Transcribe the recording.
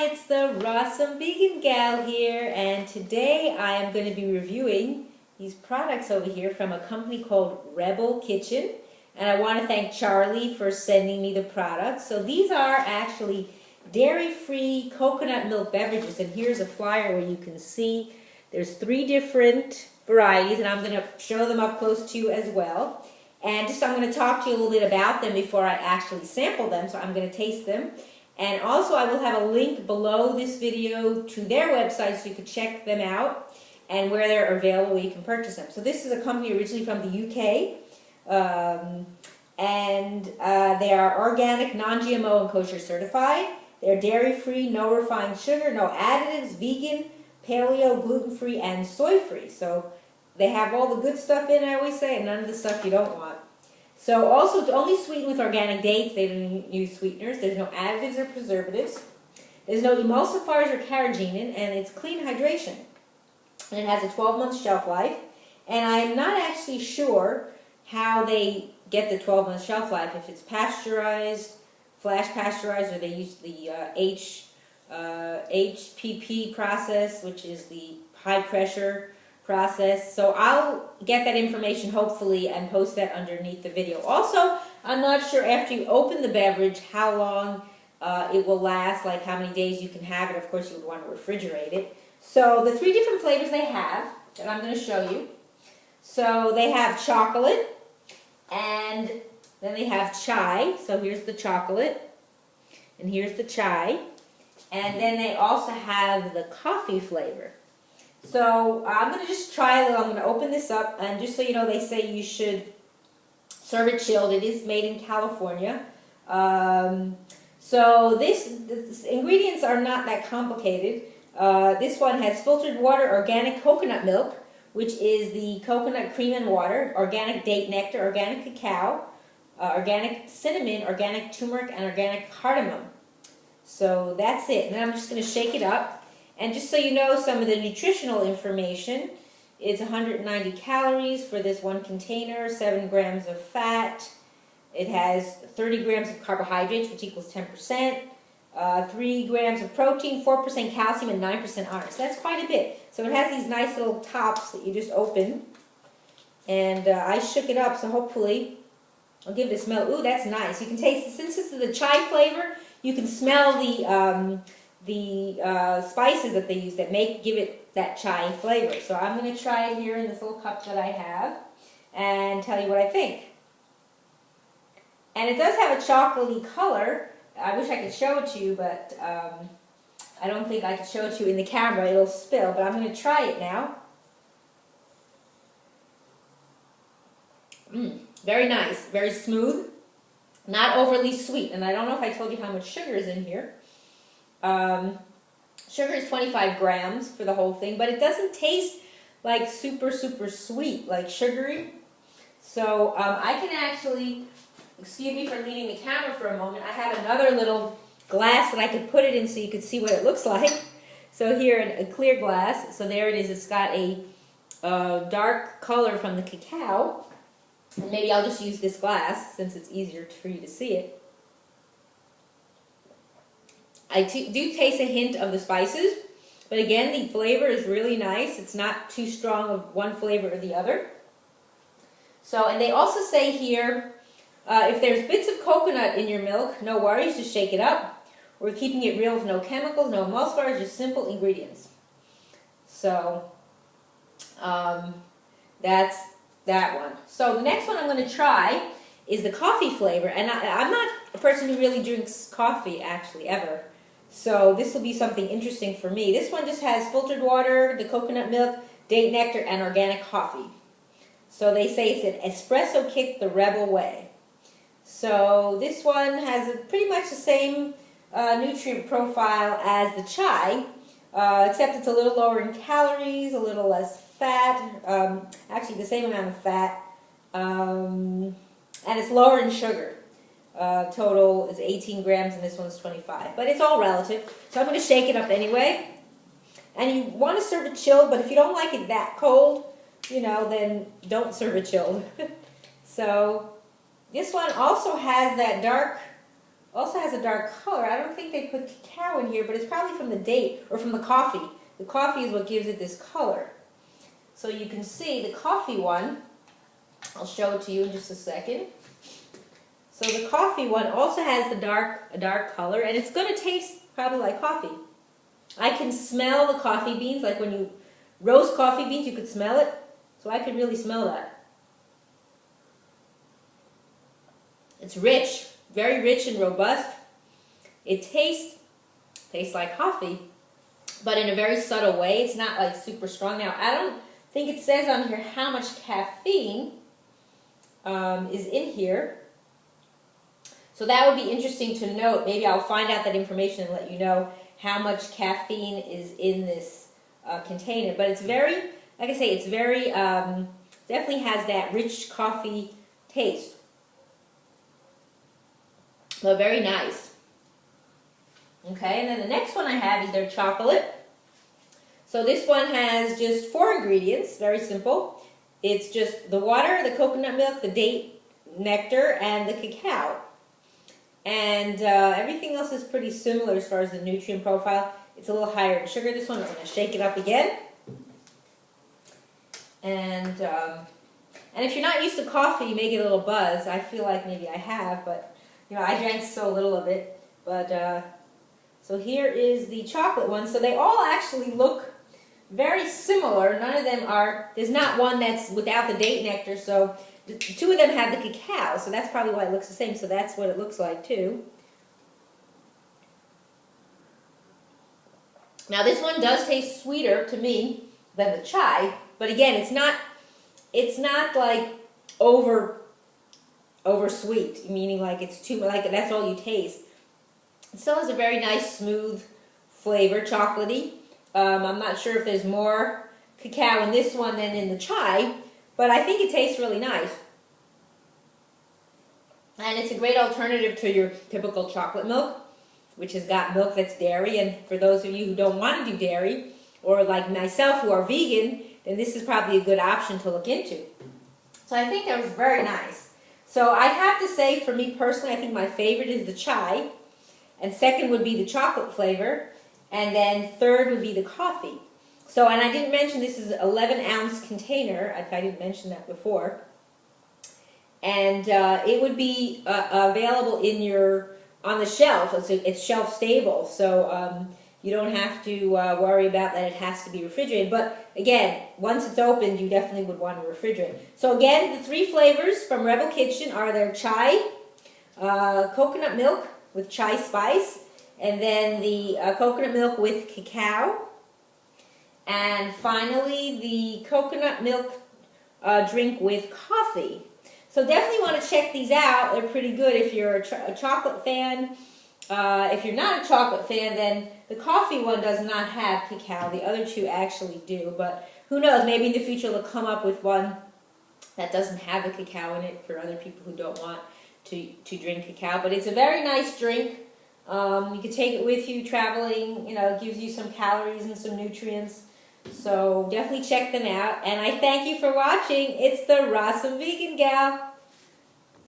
it's the Rawesome Vegan Gal here, and today I am going to be reviewing these products over here from a company called Rebel Kitchen, and I want to thank Charly for sending me the products. So these are actually dairy-free coconut milk beverages, and here's a flyer where you can see there's 3 different varieties, and I'm going to show them up close to you as well. And I'm going to talk to you a little bit about them before I actually sample them, so I'm going to taste them. And also I will have a link below this video to their website so you can check them out and where they're available, where you can purchase them. So this is a company originally from the UK, and they are organic, non-GMO, and kosher certified. They're dairy-free, no refined sugar, no additives, vegan, paleo, gluten-free, and soy-free. So they have all the good stuff in, I always say, and none of the stuff you don't want. So also, it's only sweetened with organic dates. They don't use sweeteners. There's no additives or preservatives. There's no emulsifiers or carrageenan, and it's clean hydration. And it has a 12-month shelf life. And I'm not actually sure how they get the 12-month shelf life, if it's pasteurized, flash pasteurized, or they use the HPP process, which is the high pressure process. So I'll get that information hopefully and post that underneath the video. Also, I'm not sure after you open the beverage how long it will last, like how many days you can have it. Of course, you would want to refrigerate it. So the 3 different flavors they have that I'm going to show you. So they have chocolate, and then they have chai. So here's the chocolate, and here's the chai. And then they also have the coffee flavor. So I'm going to just try a little. I'm going to open this up, and just so you know, they say you should serve it chilled. It is made in California. So the ingredients are not that complicated. This one has filtered water, organic coconut milk, which is the coconut cream and water, organic date nectar, organic cacao, organic cinnamon, organic turmeric, and organic cardamom. So that's it. And then I'm just going to shake it up. And just so you know, some of the nutritional information, it's 190 calories for this one container, 7 grams of fat. It has 30 grams of carbohydrates, which equals 10%, 3 grams of protein, 4% calcium, and 9% iron. So that's quite a bit. So it has these nice little tops that you just open. And I shook it up, so hopefully I'll give it a smell. Ooh, that's nice. You can taste, since this is the chai flavor, you can smell the spices that they use that give it that chai flavor. So I'm going to try it here in this little cup that I have and tell you what I think. And it does have a chocolatey color. I wish I could show it to you, but I don't think I could show it to you in the camera. It'll spill, but I'm going to try it now. Very nice, very smooth, not overly sweet. And I don't know if I told you how much sugar is in here. Sugar is 25 grams for the whole thing, but it doesn't taste like super sweet, like sugary. So I can actually, excuse me for leaning the camera for a moment, I have another little glass that I could put it in so you could see what it looks like. So here, a clear glass, so there it is. It's got a dark color from the cacao, and maybe I'll just use this glass since it's easier for you to see it. I do taste a hint of the spices, but again, the flavor is really nice. It's not too strong of one flavor or the other. So, and they also say here, if there's bits of coconut in your milk, no worries, just shake it up. We're keeping it real with no chemicals, no emulsifiers, just simple ingredients. So, that's that one. So the next one I'm going to try is the coffee flavor, and I'm not a person who really drinks coffee, actually, ever. So this will be something interesting for me. This one just has filtered water, the coconut milk, date nectar, and organic coffee. So they say it's an espresso kick the Rebel way. So this one has pretty much the same nutrient profile as the chai, except it's a little lower in calories, a little less fat, actually the same amount of fat, and it's lower in sugar. Total is 18 grams and this one's 25. But it's all relative. So I'm going to shake it up anyway. And you want to serve it chilled, but if you don't like it that cold, you know, then don't serve it chilled. So this one also has that dark Also has a dark color. I don't think they put cacao in here, but it's probably from the date or from the coffee. The coffee is what gives it this color. So you can see the coffee one, I'll show it to you in just a second. So the coffee one also has a dark color, and it's going to taste probably like coffee. I can smell the coffee beans, like when you roast coffee beans, you could smell it. So I can really smell that. It's rich, very rich and robust. It tastes like coffee, but in a very subtle way. It's not like super strong. Now, I don't think it says on here how much caffeine is in here. So that would be interesting to note. Maybe I'll find out that information and let you know how much caffeine is in this container. But it's very, like I say, it's very, definitely has that rich coffee taste. But very nice. Okay, and then the next one I have is their chocolate. So this one has just 4 ingredients, very simple. It's just the water, the coconut milk, the date nectar, and the cacao. And everything else is pretty similar as far as the nutrient profile. It's a little higher in sugar. This one, I'm going to shake it up again. And if you're not used to coffee, you may get a little buzz. I feel like maybe I have, but you know, I drank so little of it. But so here is the chocolate one. So they all actually look very similar. None of them are, there's not one that's without the date nectar. So 2 of them have the cacao. So that's probably why it looks the same. So that's what it looks like too. Now this one does taste sweeter to me than the chai. But again, it's not like over sweet, meaning like it's too, like that's all you taste. It still has a very nice smooth flavor, chocolatey. I'm not sure if there's more cacao in this one than in the chai, but I think it tastes really nice. And it's a great alternative to your typical chocolate milk, which has got milk that's dairy. And for those of you who don't want to do dairy, or like myself who are vegan, then this is probably a good option to look into. So I think that was very nice. So I have to say, for me personally, I think my favorite is the chai, and second would be the chocolate flavor, and then third would be the coffee. So, and I didn't mention this is an 11-ounce container, if I didn't mention that before, and it would be available on the shelf. It's shelf stable, so you don't have to worry about that it has to be refrigerated. But again, once it's opened, you definitely would want to refrigerate. So again, the 3 flavors from Rebel Kitchen are their chai, coconut milk with chai spice, and then the coconut milk with cacao, and finally the coconut milk drink with coffee. So definitely want to check these out. They're pretty good if you're a chocolate fan. If you're not a chocolate fan, then the coffee one does not have cacao. The other 2 actually do, but who knows? Maybe in the future they'll come up with one that doesn't have the cacao in it for other people who don't want to drink cacao. But it's a very nice drink. You can take it with you traveling. You know, it gives you some calories and some nutrients. So definitely check them out. And I thank you for watching. It's the Rawesome Vegan Gal.